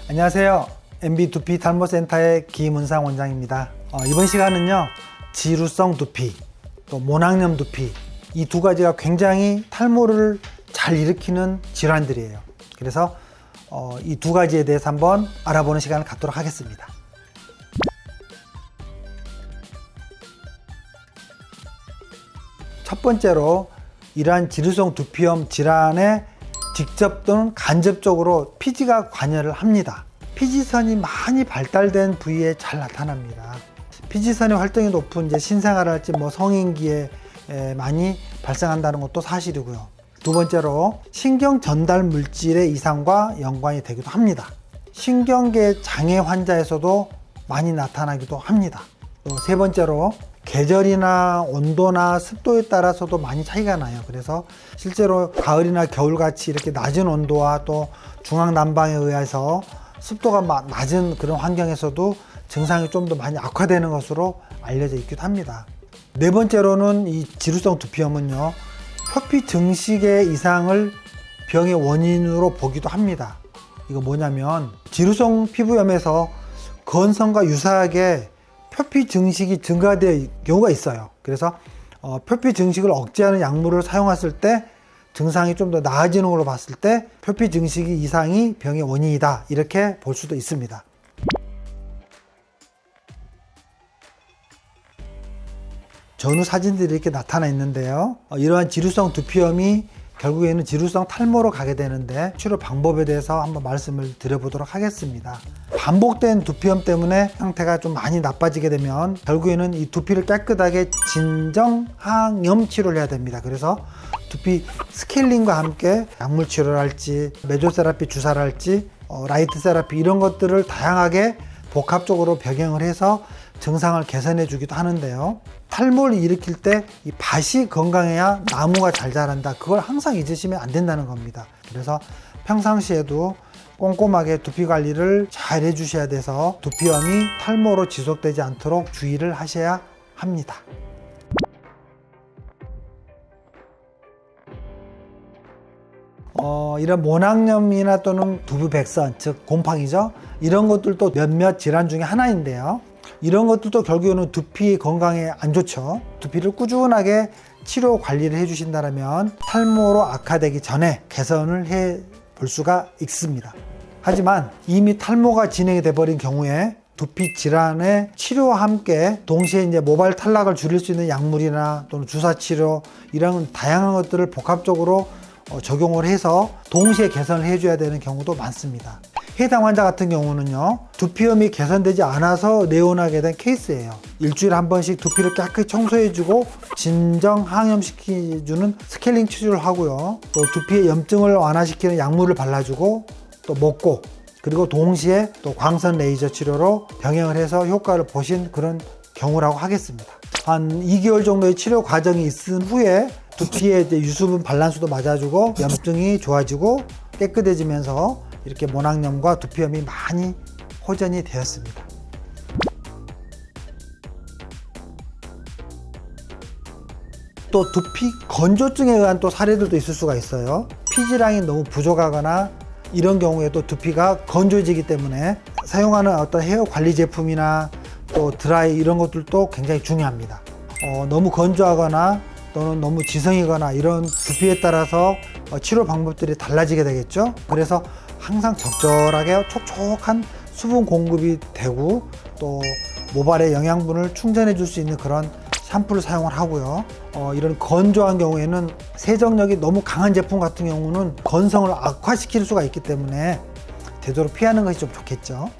안녕하세요. MB 두피 탈모센터의 김은상 원장입니다. 이번 시간은요, 지루성 두피, 또 모낭염 두피, 이 두 가지가 굉장히 탈모를 잘 일으키는 질환들이에요. 그래서 이 두 가지에 대해서 한번 알아보는 시간을 갖도록 하겠습니다. 첫 번째로 이러한 지루성 두피염 질환에 직접 또는 간접적으로 피지가 관여를 합니다. 피지선이 많이 발달된 부위에 잘 나타납니다. 피지선의 활동이 높은 이제 신생아를 할지 성인기에 많이 발생한다는 것도 사실이고요. 두 번째로 신경 전달 물질의 이상과 연관이 되기도 합니다. 신경계 장애 환자에서도 많이 나타나기도 합니다. 또 세 번째로 계절이나 온도나 습도에 따라서도 많이 차이가 나요. 그래서 실제로 가을이나 겨울같이 이렇게 낮은 온도와 또 중앙난방에 의해서 습도가 낮은 그런 환경에서도 증상이 좀 더 많이 악화되는 것으로 알려져 있기도 합니다. 네 번째로는 이 지루성 두피염은요, 표피 증식의 이상을 병의 원인으로 보기도 합니다. 이거 뭐냐면 지루성 피부염에서 건성과 유사하게 표피 증식이 증가될 경우가 있어요. 그래서 표피 증식을 억제하는 약물을 사용했을 때 증상이 좀 더 나아지는 걸로 봤을 때 표피 증식 이상이 병의 원인이다, 이렇게 볼 수도 있습니다. 전후 사진들이 이렇게 나타나 있는데요, 이러한 지루성 두피염이 결국에는 지루성 탈모로 가게 되는데 치료 방법에 대해서 한번 말씀을 드려보도록 하겠습니다. 반복된 두피염 때문에 상태가 좀 많이 나빠지게 되면 결국에는 이 두피를 깨끗하게 진정 항염 치료를 해야 됩니다. 그래서 두피 스케일링과 함께 약물 치료를 할지, 메조세라피 주사를 할지, 라이트 세라피 이런 것들을 다양하게 복합적으로 병행을 해서 증상을 개선해 주기도 하는데요, 탈모를 일으킬 때 이 밭이 건강해야 나무가 잘 자란다, 그걸 항상 잊으시면 안 된다는 겁니다. 그래서 평상시에도 꼼꼼하게 두피 관리를 잘 해주셔야 돼서 두피염이 탈모로 지속되지 않도록 주의를 하셔야 합니다. 이런 모낭염이나 또는 두부백선, 즉 곰팡이죠, 이런 것들도 몇몇 질환 중에 하나인데요, 이런 것들도 결국에는 두피 건강에 안 좋죠. 두피를 꾸준하게 치료 관리를 해주신다면 탈모로 악화되기 전에 개선을 해 볼 수가 있습니다. 하지만 이미 탈모가 진행이 돼 버린 경우에 두피 질환의 치료와 함께 동시에 이제 모발 탈락을 줄일 수 있는 약물이나 또는 주사 치료, 이런 다양한 것들을 복합적으로 적용을 해서 동시에 개선을 해줘야 되는 경우도 많습니다. 해당 환자 같은 경우는요, 두피염이 개선되지 않아서 내원하게 된 케이스예요. 일주일에 한 번씩 두피를 깨끗이 청소해주고 진정 항염시켜주는 스케일링 치료를 하고요, 또 두피의 염증을 완화시키는 약물을 발라주고 또 먹고, 그리고 동시에 또 광선 레이저 치료로 병행을 해서 효과를 보신 그런 경우라고 하겠습니다. 한 2개월 정도의 치료 과정이 있은 후에 두피의 이제 유수분 밸런스도 맞아주고 염증이 좋아지고 깨끗해지면서 이렇게 모낭염과 두피염이 많이 호전이 되었습니다. 또 두피 건조증에 의한 또 사례들도 있을 수가 있어요. 피지량이 너무 부족하거나 이런 경우에도 두피가 건조해지기 때문에 사용하는 어떤 헤어 관리 제품이나 또 드라이 이런 것들도 굉장히 중요합니다. 너무 건조하거나 또는 너무 지성이거나 이런 두피에 따라서 치료 방법들이 달라지게 되겠죠. 그래서 항상 적절하게 촉촉한 수분 공급이 되고 또 모발에 영양분을 충전해 줄 수 있는 그런 샴푸를 사용을 하고요, 이런 건조한 경우에는 세정력이 너무 강한 제품 같은 경우는 건성을 악화시킬 수가 있기 때문에 되도록 피하는 것이 좀 좋겠죠.